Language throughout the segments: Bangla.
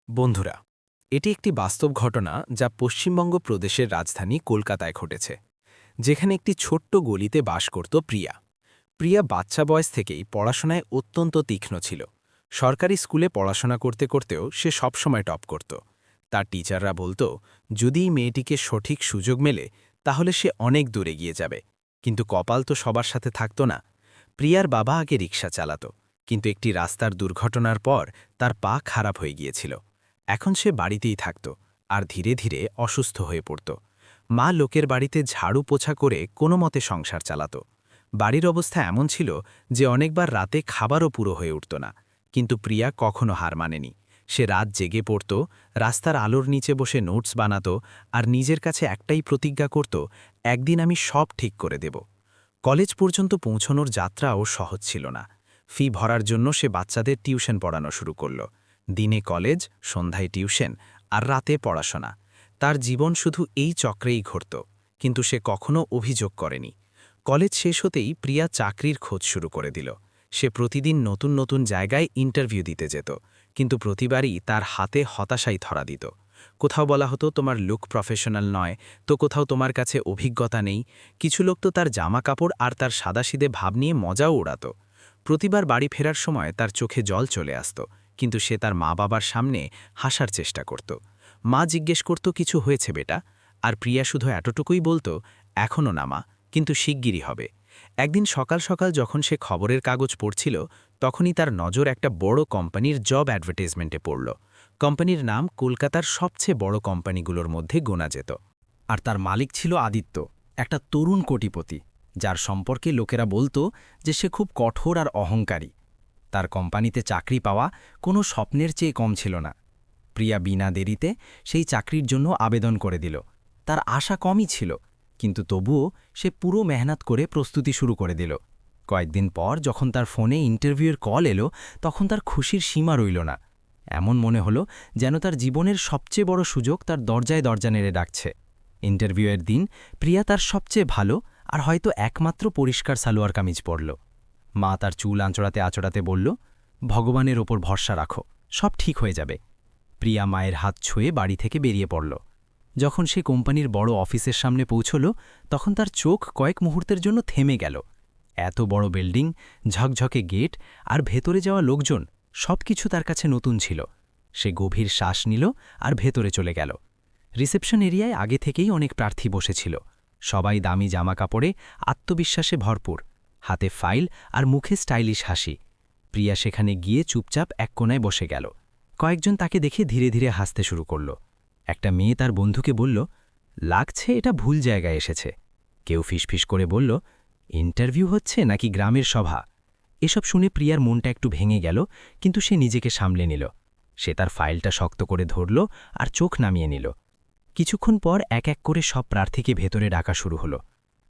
বন্ধুরা, এটি একটি বাস্তব ঘটনা যা পশ্চিমবঙ্গ প্রদেশের রাজধানী কলকাতায় ঘটেছে, যেখানে একটি ছোট্ট গলিতে বাস করত প্রিয়া। প্রিয়া বাচ্চা বয়স থেকেই পড়াশোনায় অত্যন্ত তীক্ষ্ণ ছিল। সরকারি স্কুলে পড়াশোনা করতে করতেও সে সবসময় টপ করত। তার টিচাররা বলতো, যদি এই মেয়েটিকে সঠিক সুযোগ মেলে তাহলে সে অনেক দূরে গিয়ে যাবে। কিন্তু কপাল তো সবার সাথে থাকত না। প্রিয়ার বাবা আগে রিকশা চালাত, কিন্তু একটি রাস্তার দুর্ঘটনার পর তার পা খারাপ হয়ে গিয়েছিল। এখন সে বাড়িতেই থাকত আর ধীরে ধীরে অসুস্থ হয়ে পড়ত। মা লোকের বাড়িতে ঝাড়ু পোছা করে কোনো মতে সংসার চালাত। বাড়ির অবস্থা এমন ছিল যে অনেকবার রাতে খাবারও পুরো হয়ে উঠত না। কিন্তু প্রিয়া কখনো হার মানেনি। সে রাত জেগে পড়ত, রাস্তার আলোর নিচে বসে নোটস বানাত আর নিজের কাছে একটাই প্রতিজ্ঞা করত, একদিন আমি সব ঠিক করে দেব। কলেজ পর্যন্ত পৌঁছনোর যাত্রাও সহজ ছিল না। ফি ভরার জন্য সে বাচ্চাদের টিউশন পড়ানো শুরু করল। দিনে কলেজ, সন্ধ্যায় টিউশন আর রাতে পড়াশোনা। তার জীবন শুধু এই চক্রেই ঘটত, কিন্তু সে কখনো অভিযোগ করেনি। কলেজ শেষ হতেই প্রিয়া চাকরির খোঁজ শুরু করে দিল। সে প্রতিদিন নতুন নতুন জায়গায় ইন্টারভিউ দিতে যেত, কিন্তু প্রতিবারই তার হাতে হতাশাই ধরা দিত। কোথাও বলা হতো তোমার লুক প্রফেশনাল নয়, তো কোথাও তোমার কাছে অভিজ্ঞতা নেই। কিছু লোক তো তার জামা কাপড় আর তার সাদাসিদে ভাব নিয়ে মজাও ওড়াত। প্রতিবার বাড়ি ফেরার সময় তার চোখে জল চলে আসত, কিন্তু সে তার মা বাবার সামনে হাসার চেষ্টা করত। মা জিজ্ঞেস করত, কিছু হয়েছে বেটা? আর প্রিয়া শুধু এতটুকুই বলতো, এখনও না মা, কিন্তু শিগগিরই হবে। একদিন সকাল সকাল যখন সে খবরের কাগজ পড়ছিল, তখনই তার নজর একটা বড় কোম্পানির জব অ্যাডভার্টাইজমেন্টে পড়ল। কোম্পানির নাম কলকাতার সবচেয়ে বড় কোম্পানিগুলোর মধ্যে গোনা যেত। আর তার মালিক ছিল আদিত্য, একটা তরুণ কোটিপতি, যার সম্পর্কে লোকেরা বলতো যে সে খুব কঠোর আর অহংকারী। তার কোম্পানিতে চাকরি পাওয়া কোনো স্বপ্নের চেয়ে কম ছিল না। প্রিয়া বিনা দেরিতে সেই চাকরির জন্য আবেদন করে দিল। তার আশা কমই ছিল, কিন্তু তবুও সে পুরো মেহনত করে প্রস্তুতি শুরু করে দিল। কয়েকদিন পর যখন তার ফোনে ইন্টারভিউয়ের কল এলো, তখন তার খুশির সীমা রইল না। এমন মনে হলো যেন তার জীবনের সবচেয়ে বড় সুযোগ তার দরজায় দরজা নেড়ে ডাকছে। ইন্টারভিউয়ের দিন প্রিয়া তার সবচেয়ে ভালো আর হয়তো একমাত্র পরিষ্কার সালোয়ার কামিজ পরল। মা তার চুল আঁচড়াতে আঁচড়াতে বলল, ভগবানের ওপর ভরসা রাখো, সব ঠিক হয়ে যাবে। প্রিয়া মায়ের হাত ছুঁয়ে বাড়ি থেকে বেরিয়ে পড়ল। যখন সে কোম্পানির বড় অফিসের সামনে পৌঁছল, তখন তার চোখ কয়েক মুহূর্তের জন্য থেমে গেল। এত বড় বিল্ডিং, ঝকঝকে গেট আর ভেতরে যাওয়া লোকজন, সবকিছু তার কাছে নতুন ছিল। সে গভীর শ্বাস নিল আর ভেতরে চলে গেল। রিসেপশন এরিয়ায় আগে থেকেই অনেক প্রার্থী বসেছিল। সবাই দামি জামাকাপড়ে, আত্মবিশ্বাসে ভরপুর, হাতে ফাইল আর মুখে স্টাইলিশ হাসি। প্রিয়া সেখানে গিয়ে চুপচাপ এক কোণায় বসে গেল। কয়েকজন তাকে দেখে ধীরে ধীরে হাসতে শুরু করল। একটা মেয়ে তার বন্ধুকে বলল, লাগছে এটা ভুল জায়গায় এসেছে। কেউ ফিসফিস করে বলল, ইন্টারভিউ হচ্ছে নাকি গ্রামের সভা? এসব শুনে প্রিয়ার মনটা একটু ভেঙে গেল, কিন্তু সে নিজেকে সামলে নিল। সে তার ফাইলটা শক্ত করে ধরল আর চোখ নামিয়ে নিল। কিছুক্ষণ পর এক এক করে সব প্রার্থীকে ভেতরে ডাকা শুরু হলো।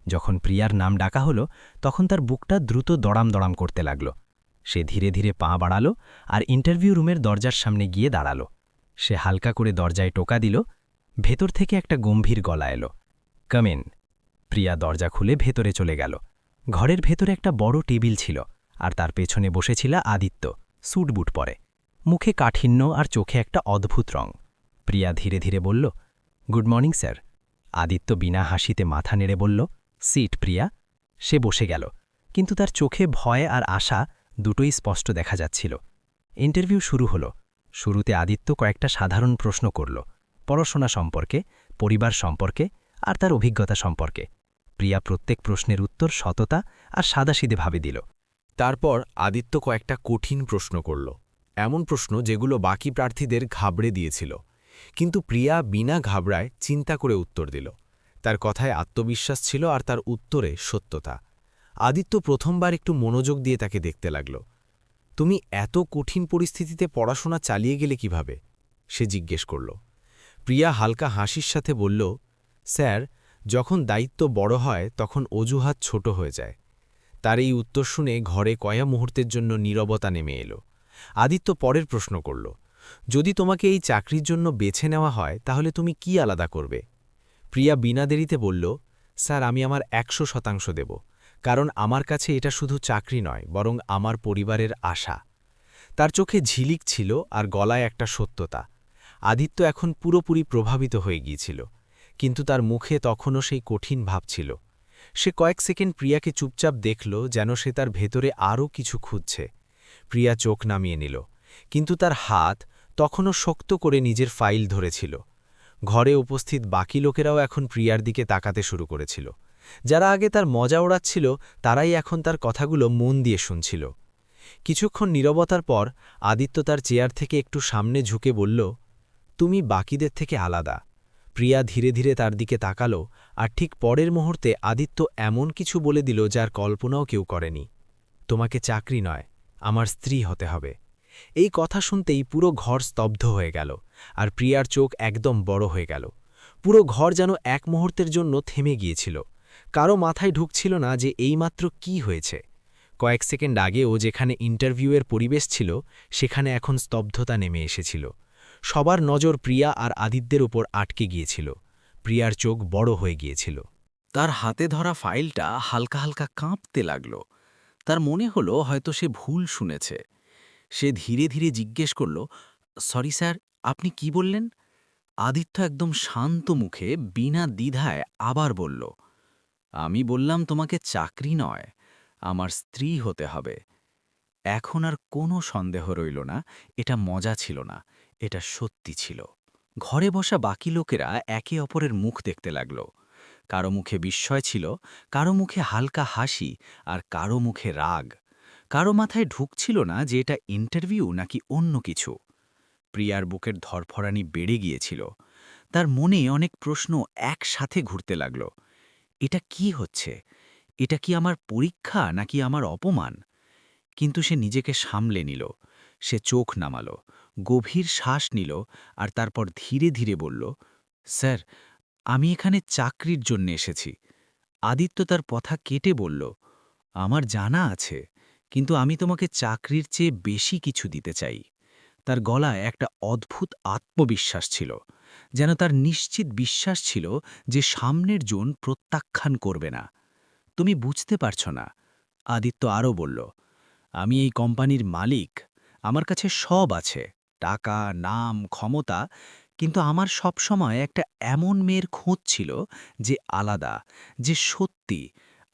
যখন প্রিয়ার নাম ডাকা হলো, তখন তার বুকটা দ্রুত দড়াম দড়াম করতে লাগল। সে ধীরে ধীরে পা বাড়াল আর ইন্টারভিউ রুমের দরজার সামনে গিয়ে দাঁড়াল। সে হালকা করে দরজায় টোকা দিল। ভেতর থেকে একটা গম্ভীর গলা এলো, কাম ইন। প্রিয়া দরজা খুলে ভেতরে চলে গেল। ঘরের ভেতরে একটা বড় টেবিল ছিল, আর তার পেছনে বসেছিল আদিত্য, স্যুট বুট পরে, মুখে কাঠিন্য আর চোখে একটা অদ্ভুত রং। প্রিয়া ধীরে ধীরে বলল, গুড মর্নিং স্যার। আদিত্য বিনা হাসিতে মাথা নেড়ে বলল, সিট প্রিয়া। সে বসে গেল, কিন্তু তার চোখে ভয় আর আশা দুটোই স্পষ্ট দেখা যাচ্ছিল। ইন্টারভিউ শুরু হলো। শুরুতে আদিত্য কয়েকটা সাধারণ প্রশ্ন করল, পড়াশোনা সম্পর্কে, পরিবার সম্পর্কে আর তার অভিজ্ঞতা সম্পর্কে। প্রিয়া প্রত্যেক প্রশ্নের উত্তর সততা আর সাদাসিধেভাবে দিল। তারপর আদিত্য কয়েকটা কঠিন প্রশ্ন করল, এমন প্রশ্ন যেগুলো বাকি প্রার্থীদের ঘাবড়ে দিয়েছিল। কিন্তু প্রিয়া বিনা ঘাবড়ায় চিন্তা করে উত্তর দিল। তার কথায় আত্মবিশ্বাস ছিল আর তার উত্তরে সত্যতা। আদিত্য প্রথমবার একটু মনোযোগ দিয়ে তাকে দেখতে লাগল। তুমি এত কঠিন পরিস্থিতিতে পড়াশোনা চালিয়ে গেলে কিভাবে? সে জিজ্ঞেস করল। প্রিয়া হালকা হাসির সাথে বলল, স্যার, যখন দায়িত্ব বড় হয় তখন অজুহাত ছোট হয়ে যায়। তার এই উত্তর শুনে ঘরে কয়া মুহূর্তের জন্য নীরবতা নেমে এলো। আদিত্য পরের প্রশ্ন করল, যদি তোমাকে এই চাকরির জন্য বেছে নেওয়া হয় তাহলে তুমি কি আলাদা করবে? প্রিয়া বিনা দেরিতে বলল, স্যার, আমি আমার ১০০% দেব, কারণ আমার কাছে এটা শুধু চাকরি নয়, বরং আমার পরিবারের আশা। তার চোখে ঝিলিক ছিল আর গলায় একটা সত্যতা। আদিত্য এখন পুরোপুরি প্রভাবিত হয়ে গিয়েছিল, কিন্তু তার মুখে তখনও সেই কঠিন ভাব ছিল। সে কয়েক সেকেন্ড প্রিয়াকে চুপচাপ দেখল, যেন সে তার ভেতরে আরও কিছু খুঁজছে। প্রিয়া চোখ নামিয়ে নিল, কিন্তু তার হাত তখনও শক্ত করে নিজের ফাইল ধরেছিল। ঘরে উপস্থিত বাকি লোকেরাও এখন প্রিয়ার দিকে তাকাতে শুরু করেছিল। যারা আগে তার মজা ওড়াচ্ছিল, তারাই এখন তার কথাগুলো মন দিয়ে শুনছিল। কিছুক্ষণ নীরবতার পর আদিত্য তার চেয়ার থেকে একটু সামনে ঝুঁকে বলল, তুমি বাকিদের থেকে আলাদা। প্রিয়া ধীরে ধীরে তার দিকে তাকালো, আর ঠিক পরের মুহূর্তে আদিত্য এমন কিছু বলে দিল যার কল্পনাও কেউ করেনি। তোমাকে চাকরি নয়, আমার স্ত্রী হতে হবে। এই কথা শুনতেই পুরো ঘর স্তব্ধ হয়ে গেল, আর প্রিয়ার চোখ একদম বড় হয়ে গেল। পুরো ঘর যেন এক মুহূর্তের জন্য থেমে গিয়েছিল। কারো মাথায় ঢুকছিল না যে এইমাত্র কি হয়েছে। কয়েক সেকেন্ড আগে ও যেখানে ইন্টারভিউয়ের পরিবেশ ছিল, সেখানে এখন স্তব্ধতা নেমে এসেছিল। সবার নজর প্রিয়া আর আদিত্যের উপর আটকে গিয়েছিল। প্রিয়ার চোখ বড় হয়ে গিয়েছিল। তার হাতে ধরা ফাইলটা হালকা হালকা কাঁপতে লাগল। তার মনে হলো হয়তো সে ভুল শুনেছে। সে ধীরে ধীরে জিজ্ঞেস করল, সরি স্যার, আপনি কি বললেন? আদিত্য একদম শান্ত মুখে বিনা দ্বিধায় আবার বলল, আমি বললাম তোমাকে চাকরি নয়, আমার স্ত্রী হতে হবে। এখন আর কোনো সন্দেহ রইল না, এটা মজা ছিল না, এটা সত্যি ছিল। ঘরে বসা বাকি লোকেরা একে অপরের মুখ দেখতে লাগল। কারো মুখে বিস্ময় ছিল, কারো মুখে হালকা হাসি, আর কারো মুখে রাগ। কারো মাথায় ঢুকছিল না যে এটা ইন্টারভিউ নাকি অন্য কিছু। প্রিয়ার বুকের ধরফরানি বেড়ে গিয়েছিল। তার মনে অনেক প্রশ্ন একসাথে ঘুরতে লাগল। এটা কি হচ্ছে? এটা কি আমার পরীক্ষা নাকি আমার অপমান? কিন্তু সে নিজেকে সামলে নিল। সে চোখ নামালো, গভীর শ্বাস নিল, আর তারপর ধীরে ধীরে বলল, স্যার, আমি এখানে চাকরির জন্য এসেছি। আদিত্য তার কথা কেটে বলল, আমার জানা আছে, কিন্তু আমি তোমাকে চাকরির চেয়ে বেশি কিছু দিতে চাই। তার গলায় একটা অদ্ভুত আত্মবিশ্বাস ছিল, যেন তার নিশ্চিত বিশ্বাস ছিল যে সামনের জন প্রত্যাখ্যান করবে না। তুমি বুঝতে পারছ না, আদিত্য আরও বলল, আমি এই কোম্পানির মালিক, আমার কাছে সব আছে, টাকা, নাম, ক্ষমতা, কিন্তু আমার সবসময় একটা এমন মেয়ের খোঁজ ছিল যে আলাদা, যে সত্যি,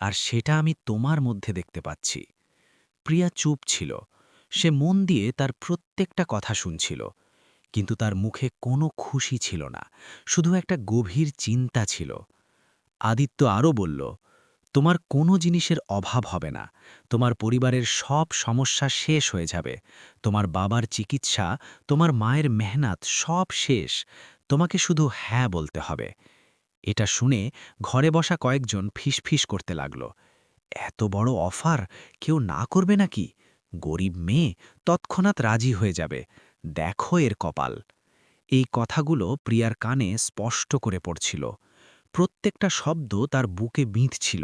আর সেটা আমি তোমার মধ্যে দেখতে পাচ্ছি। প্রিয়া চুপ ছিল। সে মন দিয়ে তার প্রত্যেকটা কথা শুনছিল, কিন্তু তার মুখে কোনো খুশি ছিল না, শুধু একটা গভীর চিন্তা ছিল। আদিত্য আরও বলল, তোমার কোনো জিনিসের অভাব হবে না, তোমার পরিবারের সব সমস্যা শেষ হয়ে যাবে, তোমার বাবার চিকিৎসা, তোমার মায়ের মেহনত সব শেষ, তোমাকে শুধু হ্যাঁ বলতে হবে। এটা শুনে ঘরে বসা কয়েকজন ফিসফিস করতে লাগল, এত বড় অফার কেউ না করবে নাকি? গরিব মেয়ে তৎক্ষণাৎ রাজি হয়ে যাবে, দেখো এর কপাল। এই কথাগুলো প্রিয়ার কানে স্পষ্ট করে পড়ছিল। প্রত্যেকটা শব্দ তার বুকে বিঁধছিল,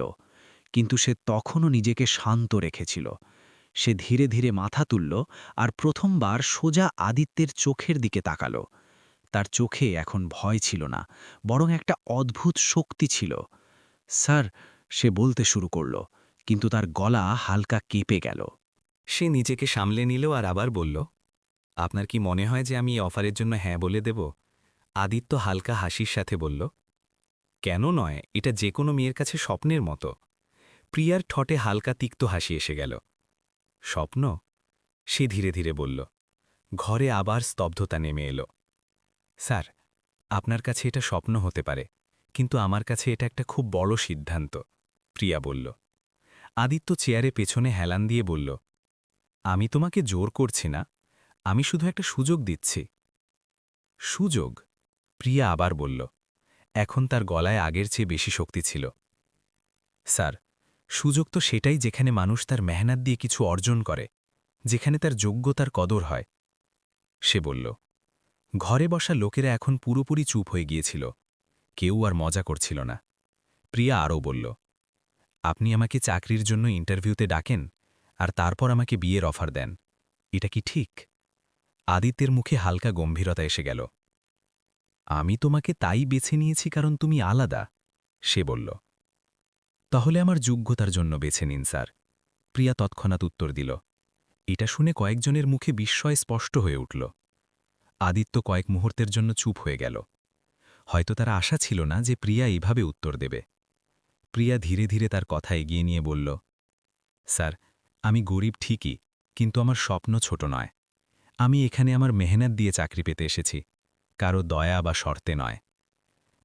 কিন্তু সে তখনও নিজেকে শান্ত রেখেছিল। সে ধীরে ধীরে মাথা তুলল, আর প্রথমবার সোজা আদিত্যের চোখের দিকে তাকাল। তার চোখে এখন ভয় ছিল না, বরং একটা অদ্ভুত শক্তি ছিল। স্যার, সে বলতে শুরু করল, কিন্তু তার গলা হালকা কেঁপে গেল। সে নিজেকে সামলে নিল আর আবার বলল, আপনার কি মনে হয় যে আমি এই অফারের জন্য হ্যাঁ বলে দেব? আদিত্য হালকা হাসির সাথে বলল, কেন নয়, এটা যে কোনো মেয়ের কাছে স্বপ্নের মতো। প্রিয়ার ঠটে হালকা তিক্ত হাসি এসে গেল। স্বপ্ন? সে ধীরে ধীরে বলল। ঘরে আবার স্তব্ধতা নেমে এলো। স্যার, আপনার কাছে এটা স্বপ্ন হতে পারে, কিন্তু আমার কাছে এটা একটা খুব বড় সিদ্ধান্ত, প্রিয়া বলল। আদিত্য চেয়ারে পেছনে হেলান দিয়ে বলল, আমি তোমাকে জোর করছি না, আমি শুধু একটা সুযোগ দিচ্ছি। সুযোগ? প্রিয়া আবার বলল। এখন তার গলায় আগের চেয়ে বেশি শক্তি ছিল। স্যার, সুযোগ তো সেটাই যেখানে মানুষ তার মেহনত দিয়ে কিছু অর্জন করে, যেখানে তার যোগ্যতার কদর হয়। সে বলল। ঘরে বসা লোকেরা এখন পুরোপুরি চুপ হয়ে গিয়েছিল। কেউ আর মজা করছিল না। প্রিয়া আরও বলল, আপনি আমাকে চাকরির জন্য ইন্টারভিউতে ডাকেন, আর তারপর আমাকে বিয়ের অফার দেন। এটা কি ঠিক? আদিত্যের মুখে হালকা গম্ভীরতা এসে গেল। আমি তোমাকে তাই বেছে নিয়েছি কারণ তুমি আলাদা, সে বলল। তাহলে আমার যোগ্যতার জন্য বেছে নিন স্যার, প্রিয়া তৎক্ষণাৎ উত্তর দিল। এটা শুনে কয়েকজনের মুখে বিস্ময় স্পষ্ট হয়ে উঠল। আদিত্য কয়েক মুহূর্তের জন্য চুপ হয়ে গেল। হয়তো তার আশা ছিল না যে প্রিয়া এইভাবে উত্তর দেবে। প্রিয়া ধীরে ধীরে তার কথা এগিয়ে নিয়ে বলল, স্যার, আমি গরিব ঠিকই, কিন্তু আমার স্বপ্ন ছোট নয়। আমি এখানে আমার মেহনত দিয়ে চাকরি পেতে এসেছি, কারো দয়া বা শর্তে নয়।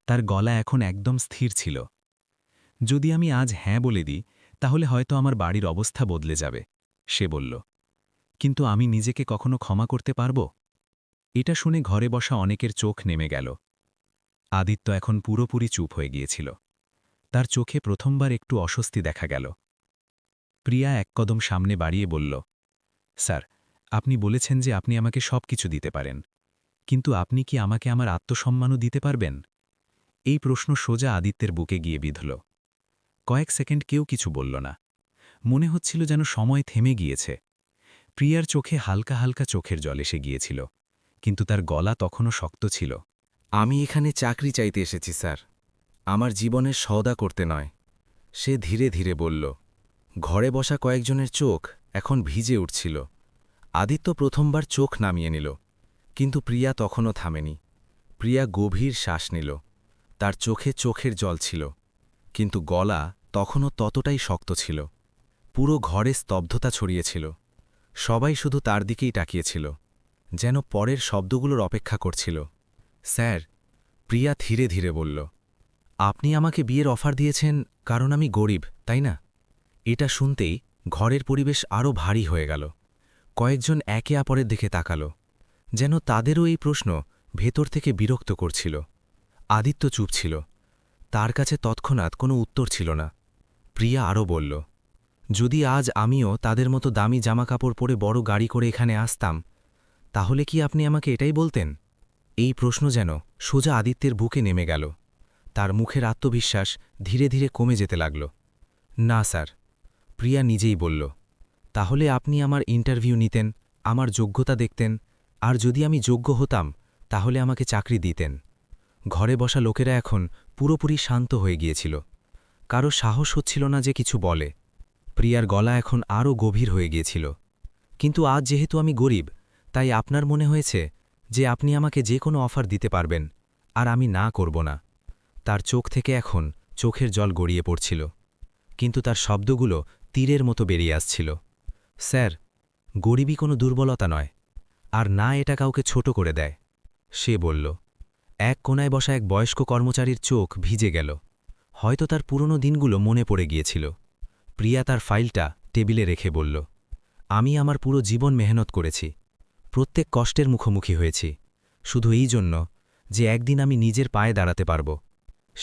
তার গলা এখন একদম স্থির ছিল। যদি আমি আজ হ্যাঁ বলে দিই, তাহলে হয়তো আমার বাড়ির অবস্থা বদলে যাবে, সে বলল। কিন্তু আমি নিজেকে কখনো ক্ষমা করতে পারব? এটা শুনে ঘরে বসা অনেকের চোখ নেমে গেল। আদিত্য এখন পুরোপুরি চুপ হয়ে গিয়েছিল। তার চোখে প্রথমবার একটু অস্বস্তি দেখা গেল। প্রিয়া এক কদম সামনে বাড়িয়ে বলল, স্যার, আপনি বলেছেন যে আপনি আমাকে সব কিছু দিতে পারেন, কিন্তু আপনি কি আমাকে আমার আত্মসম্মানও দিতে পারবেন? এই প্রশ্ন সোজা আদিত্যের বুকে গিয়ে বিঁধল। কয়েক সেকেন্ড কেউ কিছু বলল না। মনে হচ্ছিল যেন সময় থেমে গিয়েছে। প্রিয়ার চোখে হালকা হালকা চোখের জল এসে গিয়েছিল, কিন্তু তার গলা তখনও শক্ত ছিল। আমি এখানে চাকরি চাইতে এসেছি স্যার, আমার জীবনের সওদা করতে নয়, সে ধীরে ধীরে বলল। ঘরে বসা কয়েকজনের চোখ এখন ভিজে উঠছিল। আদিত্য প্রথমবার চোখ নামিয়ে নিল, কিন্তু প্রিয়া তখনও থামেনি। প্রিয়া গভীর শ্বাস নিল। তার চোখে চোখের জল ছিল, কিন্তু গলা তখনও ততটাই শক্ত ছিল। পুরো ঘরে স্তব্ধতা ছড়িয়েছিল। সবাই শুধু তার দিকেই তাকিয়েছিল, যেন পরের শব্দগুলোর অপেক্ষা করছিল। স্যার, প্রিয়া ধীরে ধীরে বলল, আপনি আমাকে বিয়ের অফার দিয়েছেন কারণ আমি গরিব, তাই না? এটা শুনতেই ঘরের পরিবেশ আরও ভারী হয়ে গেল। কয়েকজন একে অপরের দিকে তাকাল, যেন তাদেরও এই প্রশ্ন ভেতর থেকে বিরক্ত করছিল। আদিত্য চুপ ছিল। তার কাছে তৎক্ষণাৎ কোনো উত্তর ছিল না। প্রিয়া আরও বলল, যদি আজ আমিও তাদের মতো দামি জামাকাপড় পরে বড় গাড়ি করে এখানে আসতাম, তাহলে কি আপনি আমাকে এটাই বলতেন? এই প্রশ্ন যেন সোজা আদিত্যের বুকে নেমে গেল। তার মুখের আত্মবিশ্বাস ধীরে ধীরে কমে যেতে লাগল। না স্যার, প্রিয়া নিজেই বলল। তাহলে আপনি আমার ইন্টারভিউ নিতেন, আমার যোগ্যতা দেখতেন, আর যদি আমি যোগ্য হতাম তাহলে আমাকে চাকরি দিতেন। ঘরে বসা লোকেরা এখন পুরোপুরি শান্ত হয়ে গিয়েছিল। কারো সাহস হচ্ছিল না যে কিছু বলে। প্রিয়ার গলা এখন আরও গভীর হয়ে গিয়েছিল। কিন্তু আজ যেহেতু আমি গরিব, তাই আপনার মনে হয়েছে যে আপনি আমাকে যে কোনো অফার দিতে পারবেন, আর আমি না করব না। তার চোখ থেকে এখন চোখের জল গড়িয়ে পড়ছিল, কিন্তু তার শব্দগুলো তীরের মতো বেরিয়ে আসছিল। স্যার, গরিবই কোনো দুর্বলতা নয়, আর না এটা কাউকে ছোট করে দেয়, সে বলল। এক কোণায় বসা এক বয়স্ক কর্মচারীর চোখ ভিজে গেল। হয়তো তার পুরনো দিনগুলো মনে পড়ে গিয়েছিল। প্রিয়া তার ফাইলটা টেবিলে রেখে বলল, আমি আমার পুরো জীবন মেহনত করেছি, প্রত্যেক কষ্টের মুখোমুখি হয়েছি, শুধু এই জন্য যে একদিন আমি নিজের পায়ে দাঁড়াতে পারব।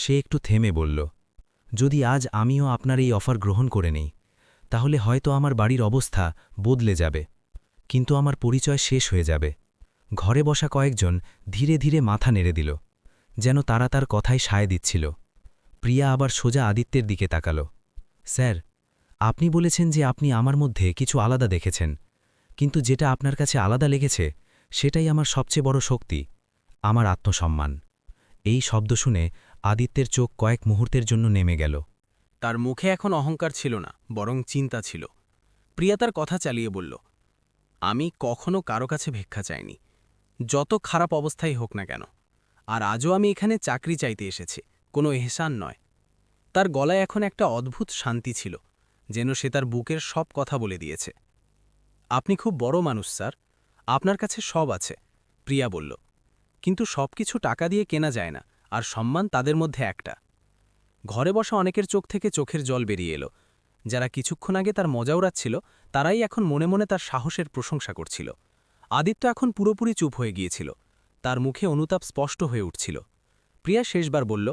সে একটু থেমে বলল, যদি আজ আমিও আপনার এই অফার গ্রহণ করে নেই, তাহলে হয়তো আমার বাড়ির অবস্থা বদলে যাবে, কিন্তু আমার পরিচয় শেষ হয়ে যাবে। ঘরে বসা কয়েকজন ধীরে ধীরে মাথা নেড়ে দিল, যেন তারা তার কথায় সায় দিচ্ছিল। প্রিয়া আবার সোজা আদিত্যের দিকে তাকাল। স্যার, আপনি বলেছেন যে আপনি আমার মধ্যে কিছু আলাদা দেখেছেন, কিন্তু যেটা আপনার কাছে আলাদা লেগেছে সেটাই আমার সবচেয়ে বড় শক্তি, আমার আত্মসম্মান। এই শব্দ শুনে আদিত্যের চোখ কয়েক মুহূর্তের জন্য নেমে গেল। তার মুখে এখন অহংকার ছিল না, বরং চিন্তা ছিল। প্রিয়া তার কথা চালিয়ে বলল, আমি কখনো কারো কাছে ভিক্ষা চাইনি, যত খারাপ অবস্থাই হোক না কেন। আর আজও আমি এখানে চাকরি চাইতে এসেছি, কোনো এহসান নয়। তার গলায় এখন একটা অদ্ভুত শান্তি ছিল, যেন সে তার বুকের সব কথা বলে দিয়েছে। আপনি খুব বড় মানুষ স্যার, আপনার কাছে সব আছে, প্রিয়া বলল। কিন্তু সবকিছু টাকা দিয়ে কেনা যায় না, আর সম্মান তাদের মধ্যে একটা। ঘরে বসা অনেকের চোখ থেকে চোখের জল বেরিয়ে এলো। যারা কিছুক্ষণ আগে তার মজা উড়াচ্ছিল, তারাই এখন মনে মনে তার সাহসের প্রশংসা করছিল। আদিত্য এখন পুরোপুরি চুপ হয়ে গিয়েছিল। তার মুখে অনুতাপ স্পষ্ট হয়ে উঠছিল। প্রিয়া শেষবার বলল,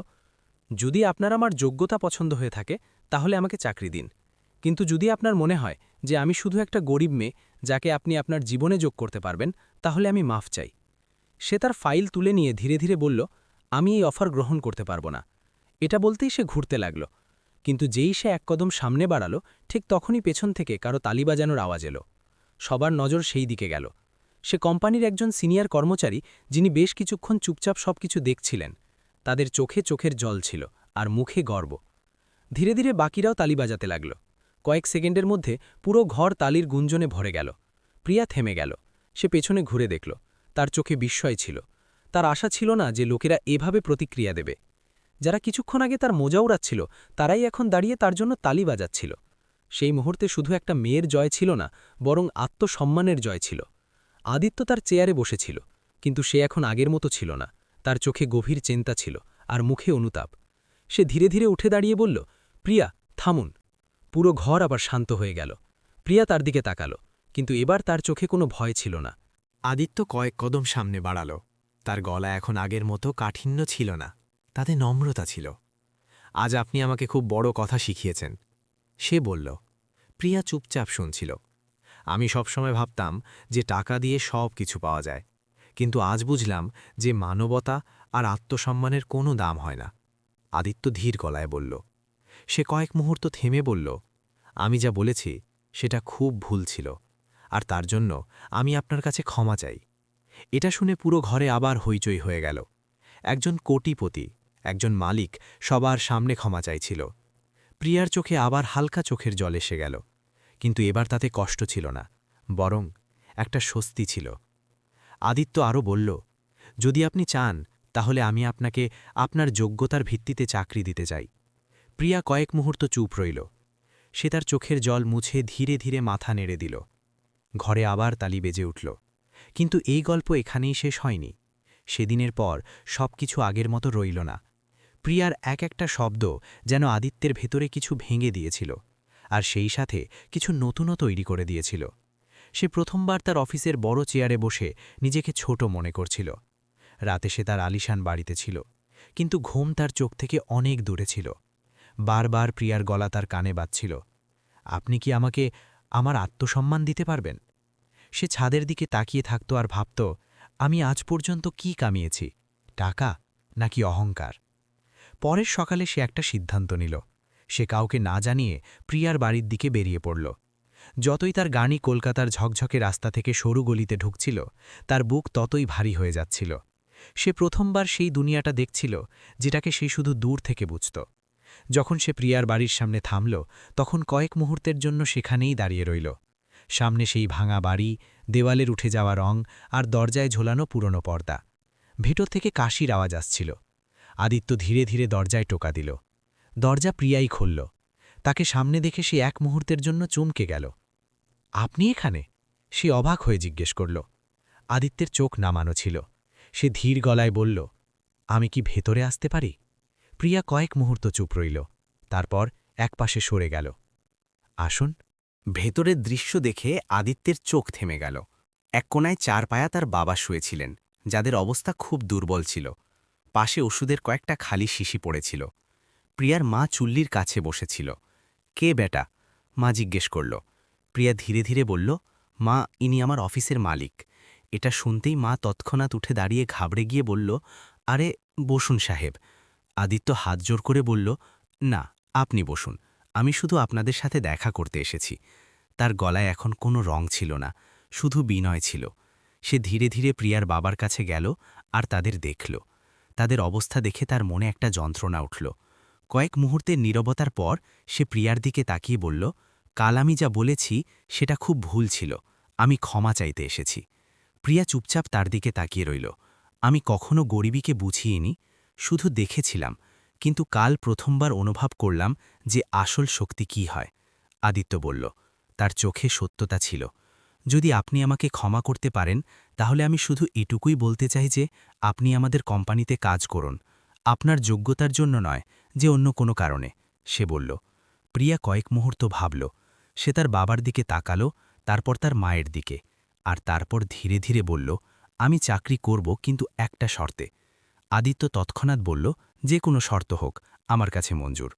যদি আপনার আমার যোগ্যতা পছন্দ হয়ে থাকে তাহলে আমাকে চাকরি দিন, কিন্তু যদি আপনার মনে হয় যে আমি শুধু একটা গরিব মেয়ে যাকে আপনি আপনার জীবনে যোগ করতে পারবেন, তাহলে আমি মাফ চাই। সে তার ফাইল তুলে নিয়ে ধীরে ধীরে বলল, আমি এই অফার গ্রহণ করতে পারব না। এটা বলতেই সে ঘুরতে লাগল, কিন্তু যেই সে এক কদম সামনে বাড়ালো, ঠিক তখনই পেছন থেকে কারো তালি বাজানোর আওয়াজ এলো। সবার নজর সেই দিকে গেল। সে কোম্পানির একজন সিনিয়র কর্মচারী, যিনি বেশ কিছুক্ষণ চুপচাপ সবকিছু দেখছিলেন। তাদের চোখে চোখের জল ছিল, আর মুখে গর্ব। ধীরে ধীরে বাকিরাও তালি বাজাতে লাগল। কয়েক সেকেন্ডের মধ্যে পুরো ঘর তালির গুঞ্জনে ভরে গেল। প্রিয়া থেমে গেল। সে পেছনে ঘুরে দেখল, তার চোখে বিস্ময় ছিল। তার আশা ছিল না যে লোকেরা এভাবে প্রতিক্রিয়া দেবে। যারা কিছুক্ষণ আগে তার মোজা উড়াচ্ছিল তারাই এখন দাঁড়িয়ে তার জন্য তালি বাজাচ্ছিল। সেই মুহূর্তে শুধু একটা মেয়ের জয় ছিল না, বরং আত্মসম্মানের জয় ছিল। আদিত্য তার চেয়ারে বসেছিল, কিন্তু সে এখন আগের মতো ছিল না। তার চোখে গভীর চিন্তা ছিল, আর মুখে অনুতাপ। সে ধীরে ধীরে উঠে দাঁড়িয়ে বলল, প্রিয়া, থামুন। পুরো ঘর আবার শান্ত হয়ে গেল। প্রিয়া তার দিকে তাকালো, কিন্তু এবার তার চোখে কোনো ভয় ছিল না। আদিত্য কয়েক কদম সামনে বাড়াল। তার গলা এখন আগের মতো কাঠিন্য ছিল না, তাতে নম্রতা ছিল। আজ আপনি আমাকে খুব বড় কথা শিখিয়েছেন, সে বলল। প্রিয়া চুপচাপ শুনছিল। আমি সবসময় ভাবতাম যে টাকা দিয়ে সব কিছু পাওয়া যায়, কিন্তু আজ বুঝলাম যে মানবতা আর আত্মসম্মানের কোনো দাম হয় না। আদিত্য ধীর গলায় বলল। সে কয়েক মুহূর্ত থেমে বলল, আমি যা বলেছি সেটা খুব ভুল ছিল, আর তার জন্য আমি আপনার কাছে ক্ষমা চাই। এটা শুনে পুরো ঘরে আবার হইচই হয়ে গেল। একজন কোটিপতি, একজন মালিক সবার সামনে ক্ষমা চাইছিল। প্রিয়ার চোখে আবার হালকা চোখের জল এসে গেল, কিন্তু এবার তাতে কষ্ট ছিল না, বরং একটা স্বস্তি ছিল। আদিত্য আরও বলল, যদি আপনি চান তাহলে আমি আপনাকে আপনার যোগ্যতার ভিত্তিতে চাকরি দিতে চাই। প্রিয়া কয়েক মুহূর্ত চুপ রইল। সে তার চোখের জল মুছে ধীরে ধীরে মাথা নেড়ে দিল। ঘরে আবার তালি বেজে উঠল। কিন্তু এই গল্প এখানেই শেষ হয়নি। সেদিনের পর সবকিছু আগের মতো রইল না। প্রিয়ার এক একটা শব্দ যেন আদিত্যের ভেতরে কিছু ভেঙে দিয়েছিল, আর সেই সাথে কিছু নতুনও তৈরি করে দিয়েছিল। সে প্রথমবার তার অফিসের বড় চেয়ারে বসে নিজেকে ছোট মনে করছিল। রাতে সে তার আলিশান বাড়িতে ছিল, কিন্তু ঘুম তার চোখ থেকে অনেক দূরে ছিল। বারবার প্রিয়ার গলা তার কানে বাজছিল, আপনি কি আমাকে আমার আত্মসম্মান দিতে পারবেন? সে ছাদের দিকে তাকিয়ে থাকত আর ভাবত, আমি আজ পর্যন্ত কি কামিয়েছি, টাকা নাকি অহংকার? পরের সকালে সে একটা সিদ্ধান্ত নিল। সে কাউকে না জানিয়ে প্রিয়ার বাড়ির দিকে বেরিয়ে পড়ল। যতই তার গাড়ি কলকাতার ঝকঝকে রাস্তা থেকে সরু গলিতে ঢুকছিল, তার বুক ততই ভারী হয়ে যাচ্ছিল। সে প্রথমবার সেই দুনিয়াটা দেখছিল যেটাকে সে শুধু দূর থেকে বুঝত। যখন সে প্রিয়ার বাড়ির সামনে থামল, তখন কয়েক মুহূর্তের জন্য সেখানেই দাঁড়িয়ে রইল। সামনে সেই ভাঙা বাড়ি, দেওয়ালের উঠে যাওয়া রং, আর দরজায় ঝোলানো পুরনো পর্দা। ভেতর থেকে কাশির আওয়াজ আসছিল। আদিত্য ধীরে ধীরে দরজায় টোকা দিল। দরজা প্রিয়াই খুলল। তাকে সামনে দেখে সে এক মুহূর্তের জন্য চমকে গেল। আপনি এখানে? সে অবাক হয়ে জিজ্ঞেস করল। আদিত্যের চোখ নামানো ছিল। সে ধীর গলায় বলল, আমি কি ভেতরে আসতে পারি? প্রিয়া কয়েক মুহূর্ত চুপ রইল, তারপর একপাশে সরে গেল। আসুন। ভেতরের দৃশ্য দেখে আদিত্যের চোখ থেমে গেল। এক কোনায় চার পায়া তার বাবা শুয়েছিলেন, যাদের অবস্থা খুব দুর্বল ছিল। পাশে ওষুধের কয়েকটা খালি শিশি পড়েছিল। প্রিয়ার মা চুল্লির কাছে বসেছিল। কে বেটা? মা জিজ্ঞেস করল। প্রিয়া ধীরে ধীরে বলল, মা, ইনি আমার অফিসের মালিক। এটা শুনতেই মা তৎক্ষণাৎ উঠে দাঁড়িয়ে ঘাবড়ে গিয়ে বলল, আরে বসুন সাহেব। আদিত্য হাত জোর করে বলল, না, আপনি বসুন, আমি শুধু আপনাদের সাথে দেখা করতে এসেছি। তার গলায় এখন কোনো রং ছিল না, শুধু বিনয় ছিল। সে ধীরে ধীরে প্রিয়ার বাবার কাছে গেল আর তাদের দেখল। তাদের অবস্থা দেখে তার মনে একটা যন্ত্রণা উঠল। কয়েক মুহূর্তের নীরবতার পর সে প্রিয়ার দিকে তাকিয়ে বলল, কাল আমি যা বলেছি সেটা খুব ভুল ছিল, আমি ক্ষমা চাইতে এসেছি। প্রিয়া চুপচাপ তার দিকে তাকিয়ে রইল। আমি কখনো গরিবীকে বুঝিয়েনি, শুধু দেখেছিলাম, কিন্তু কাল প্রথমবার অনুভব করলাম যে আসল শক্তি কি হয়। আদিত্য বলল। তার চোখে সত্যতা ছিল। যদি আপনি আমাকে ক্ষমা করতে পারেন, তাহলে আমি শুধু এটুকুই বলতে চাই যে আপনি আমাদের কোম্পানিতে কাজ করুন, আপনার যোগ্যতার জন্য নয়, যে অন্য কোনো কারণে, সে বলল। প্রিয়া কয়েক মুহূর্ত ভাবল। সে তার বাবার দিকে তাকালো, তারপর তার মায়ের দিকে, আর তারপর ধীরে ধীরে বলল, আমি চাকরি করব, কিন্তু একটা শর্তে। আদিত্য তৎক্ষণাৎ বলল, যে কোনো শর্ত হোক, আমার কাছে মঞ্জুর।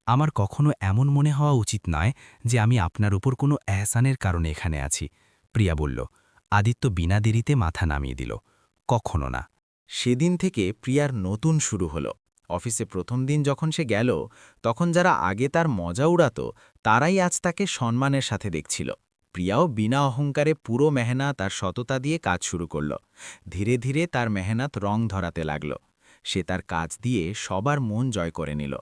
আমার কখনো এমন মনে হওয়া উচিত নয় যে আমি আপনার উপর কোনো এহসানের কারণে এখানে আছি, প্রিয়া বলল। আদিত্য বিনা দেরিতে মাথা নামিয়ে দিল, কখনো না। সেদিন থেকে প্রিয়ার নতুন শুরু হলো। অফিসে প্রথম দিন যখন সে গেল, তখন যারা আগে তার মজা উড়াত, তারাই আজ তাকে সম্মানের সাথে দেখছিল। প্রিয়াও বিনা অহংকারে পুরো মেহনত আর সততা দিয়ে কাজ শুরু করল। ধীরে ধীরে তার মেহনত রং ধরাতে লাগল। সে তার কাজ দিয়ে সবার মন জয় করে নিল।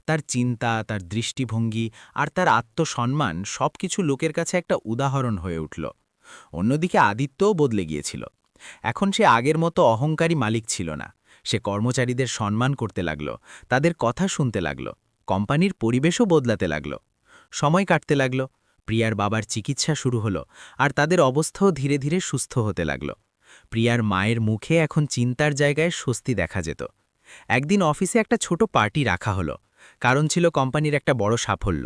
তার চিন্তা, তার দৃষ্টিভঙ্গি আর তার আত্মসম্মান সবকিছু লোকের কাছে একটা উদাহরণ হয়ে উঠল। অন্যদিকে আদিত্যও বদলে গিয়েছিল। এখন সে আগের মতো অহংকারী মালিক ছিল না। সে কর্মচারীদের সম্মান করতে লাগল, তাদের কথা শুনতে লাগল, কোম্পানির পরিবেশও বদলাতে লাগল। সময় কাটতে লাগল, প্রিয়ার বাবার চিকিৎসা শুরু হলো, আর তাদের অবস্থাও ধীরে ধীরে সুস্থ হতে লাগল। প্রিয়ার মায়ের মুখে এখন চিন্তার জায়গায় স্বস্তি দেখা যেত। একদিন অফিসে একটা ছোট পার্টি রাখা হলো, কারণ ছিল কোম্পানির একটা বড় সাফল্য।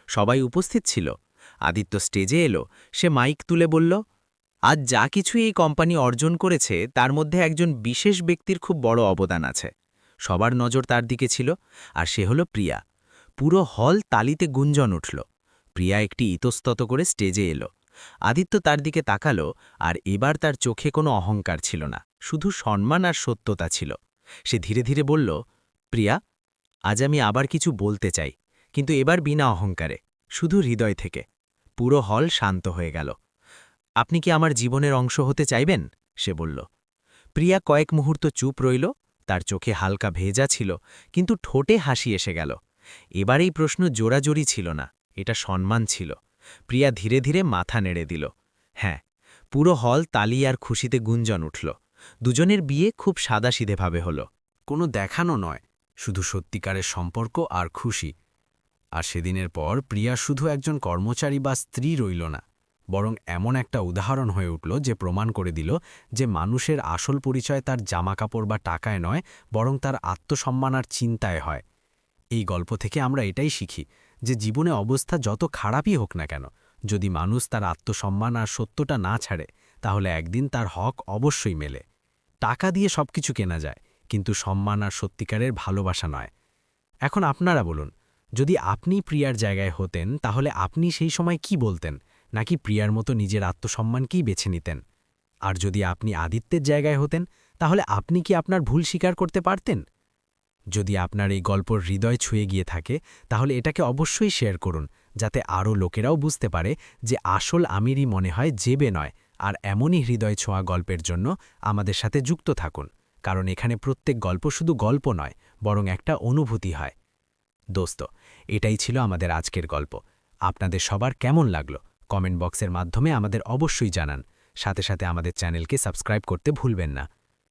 সবাই উপস্থিত ছিল। আদিত্য স্টেজে এলো, সে মাইক তুলে বলল, আজ যা কিছু এই কোম্পানি অর্জন করেছে তার মধ্যে একজন বিশেষ ব্যক্তির খুব বড় অবদান আছে। সবার নজর তার দিকে ছিল, আর সে হলো প্রিয়া। পুরো হল তালিতে গুঞ্জন উঠল। প্রিয়া একটি ইতস্তত করে স্টেজে এলো। আদিত্য তার দিকে তাকালো, আর এবার তার চোখে কোনো অহংকার ছিল না, শুধু সম্মান আর সত্যতা ছিল। সে ধীরে ধীরে বলল, প্রিয়া, আজ আমি আবার কিছু বলতে চাই, কিন্তু এবার বিনা অহংকারে, শুধু হৃদয় থেকে। পুরো হল শান্ত হয়ে গেল। আপনি কি আমার জীবনের অংশ হতে চাইবেন? সে বলল। প্রিয়া কয়েক মুহূর্ত চুপ রইল, তার চোখে হালকা ভেজা ছিল, কিন্তু ঠোঁটে হাসি এসে গেল। এবার এই প্রশ্ন জোরাজোরি ছিল না, এটা সম্মান ছিল। প্রিয়া ধীরে ধীরে মাথা নেড়ে দিল। হ্যাঁ। পুরো হল তালি আর খুশিতে গুঞ্জন উঠল। দুজনের বিয়ে খুব সাদাসিধেভাবে হল। কোনো দেখানো নয়, শুধু সত্যিকারের সম্পর্ক আর খুশি। আর সেদিনের পর প্রিয়া শুধু একজন কর্মচারী বা স্ত্রী রইল না, বরং এমন একটা উদাহরণ হয়ে উঠল যে প্রমাণ করে দিল যে মানুষের আসল পরিচয় তার জামাকাপড় বা টাকায় নয়, বরং তার আত্মসম্মান আর চিন্তায় হয়। এই গল্প থেকে আমরা এটাই শিখি যে জীবনে অবস্থা যত খারাপই হোক না কেন, যদি মানুষ তার আত্মসম্মান আর সত্যটা না ছাড়ে, তাহলে একদিন তার হক অবশ্যই মেলে। টাকা দিয়ে সবকিছু কেনা যায়, কিন্তু সম্মান আর সত্যিকারের ভালোবাসা নয়। এখন আপনারা বলুন, যদি আপনি প্রিয়ার জায়গায় হতেন তাহলে আপনি সেই সময় কি বলতেন, নাকি প্রিয়ার মতো নিজের আত্মসম্মানকেই বেছে নিতেন? আর যদি আপনি আদিত্যের জায়গায় হতেন তাহলে আপনি কি আপনার ভুল স্বীকার করতে পারতেন? যদি আপনার এই গল্পর হৃদয় ছুঁয়ে গিয়ে থাকে, তাহলে এটাকে অবশ্যই শেয়ার করুন, যাতে আরও লোকেরাও বুঝতে পারে যে আসল আমিরই মনে হয় জেবে নয়। আর এমনই হৃদয় ছোঁয়া গল্পের জন্য আমাদের সাথে যুক্ত থাকুন, কারণ এখানে প্রত্যেক গল্প শুধু গল্প নয়, বরং একটা অনুভূতি হয়। দোস্ত, এটাই ছিল আমাদের আজকের গল্প। আপনাদের সবার কেমন লাগলো কমেন্ট বক্সের মাধ্যমে আমাদের অবশ্যই জানান। সাথে সাথে আমাদের চ্যানেলকে সাবস্ক্রাইব করতে ভুলবেন না।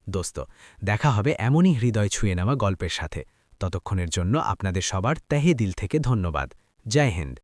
দোস্ত, দেখা হবে এমনই হৃদয় ছুঁয়ে নেওয়া গল্পের সাথে। ততক্ষণের জন্য আপনাদের সবার তহে দিল থেকে ধন্যবাদ। জয় হিন্দ।